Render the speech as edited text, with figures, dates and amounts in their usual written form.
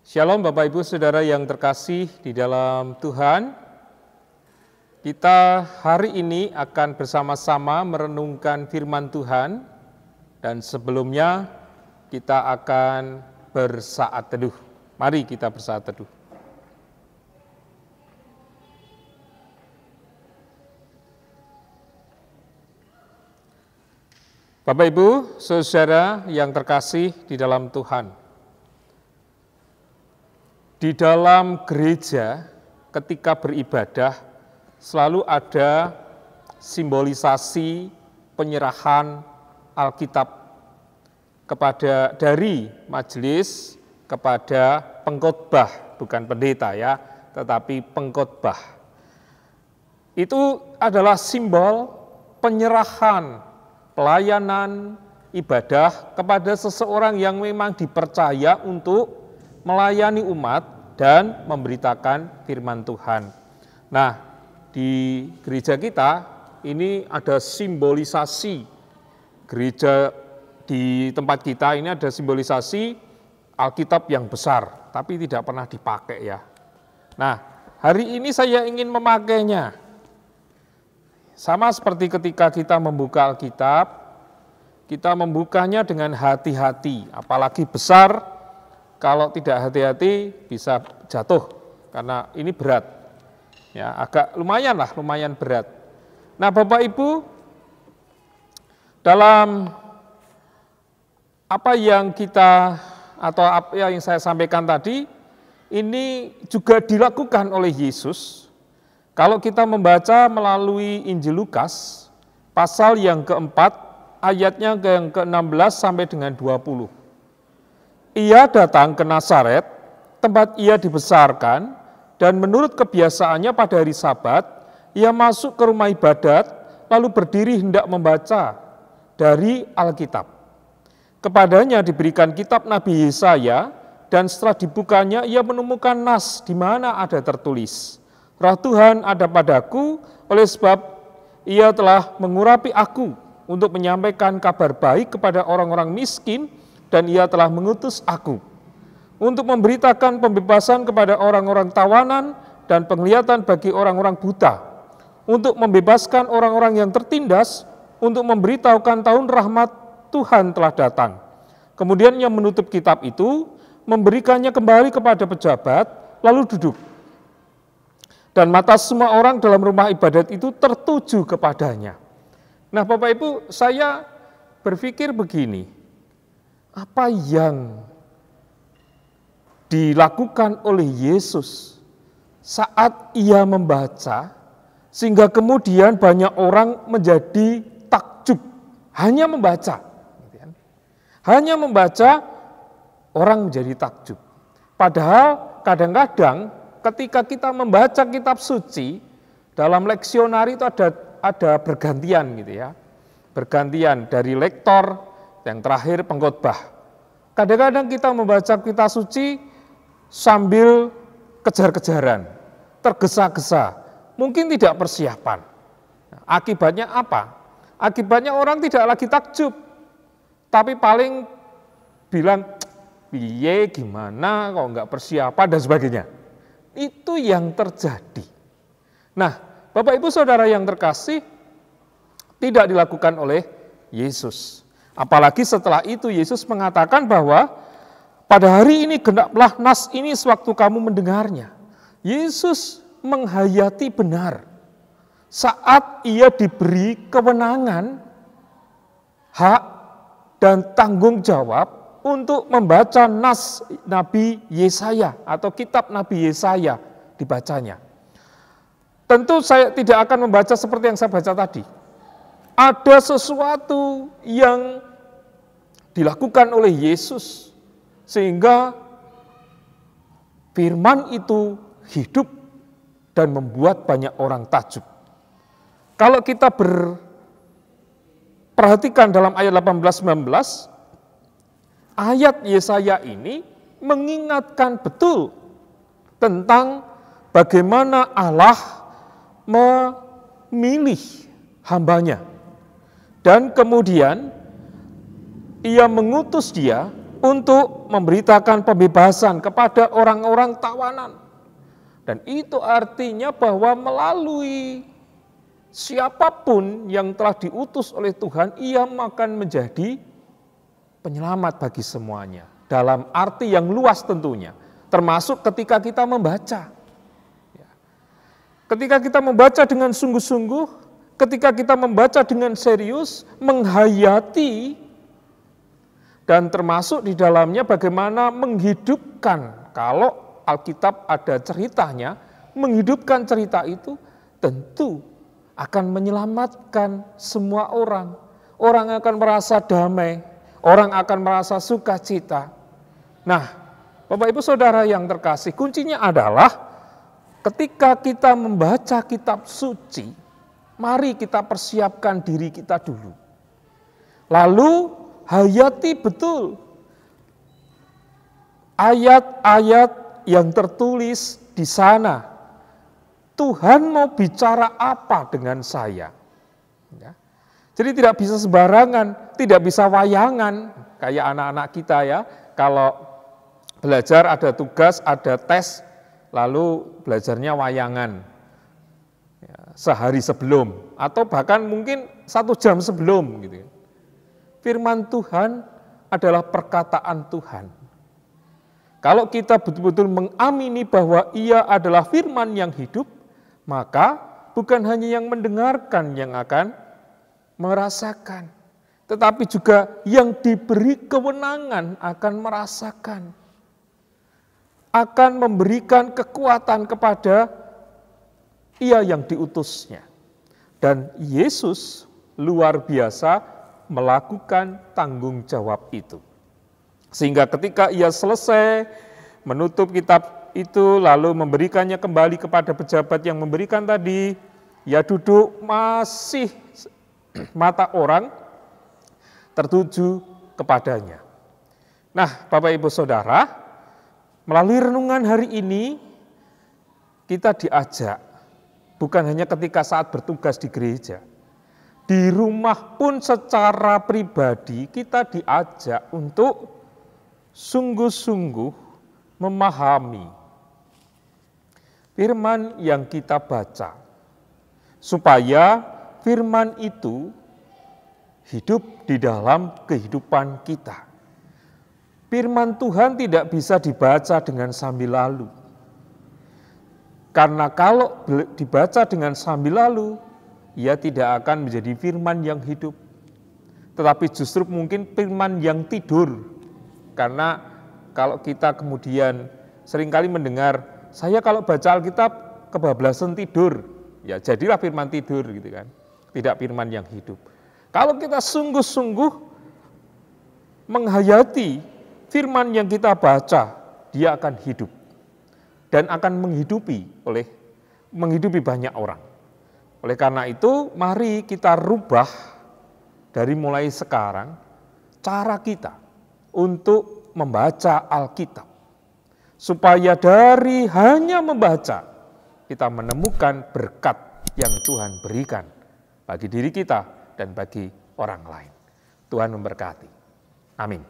Shalom Bapak Ibu Saudara yang terkasih di dalam Tuhan. Kita hari ini akan bersama-sama merenungkan firman Tuhan dan sebelumnya kita akan bersaat teduh. Mari kita bersaat teduh. Bapak Ibu Saudara yang terkasih di dalam Tuhan. Di dalam gereja ketika beribadah selalu ada simbolisasi penyerahan Alkitab dari majelis kepada pengkhotbah, bukan pendeta ya, tetapi pengkhotbah. Itu adalah simbol penyerahan pelayanan ibadah kepada seseorang yang memang dipercaya untuk melayani umat dan memberitakan firman Tuhan. Nah, di gereja kita ini ada simbolisasi, gereja di tempat kita ini ada simbolisasi Alkitab yang besar, tapi tidak pernah dipakai ya. Nah, hari ini saya ingin memakainya. Sama seperti ketika kita membuka Alkitab, kita membukanya dengan hati-hati, apalagi besar. Kalau tidak hati-hati bisa jatuh karena ini berat. Ya, agak lumayan berat. Nah, Bapak Ibu, dalam apa yang saya sampaikan tadi, ini juga dilakukan oleh Yesus. Kalau kita membaca melalui Injil Lukas, pasal yang keempat, ayatnya yang ke-16 sampai dengan 20. Ia datang ke Nazaret, tempat ia dibesarkan, dan menurut kebiasaannya pada hari Sabat, ia masuk ke rumah ibadat, lalu berdiri hendak membaca dari Alkitab. Kepadanya diberikan kitab Nabi Yesaya, dan setelah dibukanya ia menemukan nas di mana ada tertulis, Roh Tuhan ada padaku, oleh sebab ia telah mengurapi aku untuk menyampaikan kabar baik kepada orang-orang miskin, dan ia telah mengutus aku untuk memberitakan pembebasan kepada orang-orang tawanan dan penglihatan bagi orang-orang buta, untuk membebaskan orang-orang yang tertindas, untuk memberitahukan tahun rahmat Tuhan telah datang. Kemudian ia menutup kitab itu, memberikannya kembali kepada pejabat, lalu duduk. Dan mata semua orang dalam rumah ibadat itu tertuju kepadanya. Nah, Bapak Ibu, saya berpikir begini, apa yang dilakukan oleh Yesus saat ia membaca, sehingga kemudian banyak orang menjadi takjub, hanya membaca. Hanya membaca, orang menjadi takjub. Padahal kadang-kadang ketika kita membaca kitab suci, dalam leksionari itu ada bergantian gitu ya. Bergantian dari lektor, yang terakhir pengkhotbah. Kadang-kadang kita membaca kitab suci sambil kejar-kejaran, tergesa-gesa, mungkin tidak persiapan. Akibatnya apa? Akibatnya orang tidak lagi takjub, tapi paling bilang, piye gimana kok enggak persiapan dan sebagainya. Itu yang terjadi. Nah, Bapak Ibu Saudara yang terkasih, tidak dilakukan oleh Yesus. Apalagi setelah itu Yesus mengatakan bahwa pada hari ini genaplah nas ini sewaktu kamu mendengarnya. Yesus menghayati benar saat ia diberi kewenangan, hak, dan tanggung jawab untuk membaca nas Nabi Yesaya atau kitab Nabi Yesaya dibacanya. Tentu saya tidak akan membaca seperti yang saya baca tadi. Ada sesuatu yang dilakukan oleh Yesus sehingga firman itu hidup dan membuat banyak orang takjub. Kalau kita perhatikan dalam ayat 18-19, ayat Yesaya ini mengingatkan betul tentang bagaimana Allah memilih hambanya. Dan kemudian ia mengutus dia untuk memberitakan pembebasan kepada orang-orang tawanan. Dan itu artinya bahwa melalui siapapun yang telah diutus oleh Tuhan, ia akan menjadi penyelamat bagi semuanya. Dalam arti yang luas tentunya, termasuk ketika kita membaca. Ketika kita membaca dengan sungguh-sungguh, ketika kita membaca dengan serius, menghayati, dan termasuk di dalamnya bagaimana menghidupkan, kalau Alkitab ada ceritanya, menghidupkan cerita itu tentu akan menyelamatkan semua orang. Orang akan merasa damai, orang akan merasa sukacita. Nah, Bapak Ibu Saudara yang terkasih, kuncinya adalah ketika kita membaca kitab suci, mari kita persiapkan diri kita dulu. Lalu hayati betul ayat-ayat yang tertulis di sana. Tuhan mau bicara apa dengan saya? Ya. Jadi tidak bisa sembarangan, tidak bisa wayangan, kayak anak-anak kita ya. Kalau belajar ada tugas, ada tes, lalu belajarnya wayangan. Ya, sehari sebelum, atau bahkan mungkin 1 jam sebelum. Gitu. Firman Tuhan adalah perkataan Tuhan. Kalau kita betul-betul mengamini bahwa ia adalah firman yang hidup, maka bukan hanya yang mendengarkan yang akan merasakan, tetapi juga yang diberi kewenangan akan merasakan, akan memberikan kekuatan kepada ia yang diutusnya. Dan Yesus luar biasa melakukan tanggung jawab itu. Sehingga ketika ia selesai menutup kitab itu, lalu memberikannya kembali kepada pejabat yang memberikan tadi, ia duduk, masih mata orang tertuju kepadanya. Nah, Bapak Ibu Saudara, melalui renungan hari ini, kita diajak, bukan hanya ketika saat bertugas di gereja, di rumah pun secara pribadi kita diajak untuk sungguh-sungguh memahami firman yang kita baca, supaya firman itu hidup di dalam kehidupan kita. Firman Tuhan tidak bisa dibaca dengan sambil lalu. Karena kalau dibaca dengan sambil lalu, ia tidak akan menjadi firman yang hidup. Tetapi justru mungkin firman yang tidur. Karena kalau kita kemudian seringkali mendengar, saya kalau baca Alkitab kebablasan tidur, ya jadilah firman tidur gitu kan. Tidak firman yang hidup. Kalau kita sungguh-sungguh menghayati firman yang kita baca, dia akan hidup dan akan menghidupi banyak orang. Oleh karena itu, mari kita rubah dari mulai sekarang cara kita untuk membaca Alkitab. Supaya dari hanya membaca, kita menemukan berkat yang Tuhan berikan bagi diri kita dan bagi orang lain. Tuhan memberkati. Amin.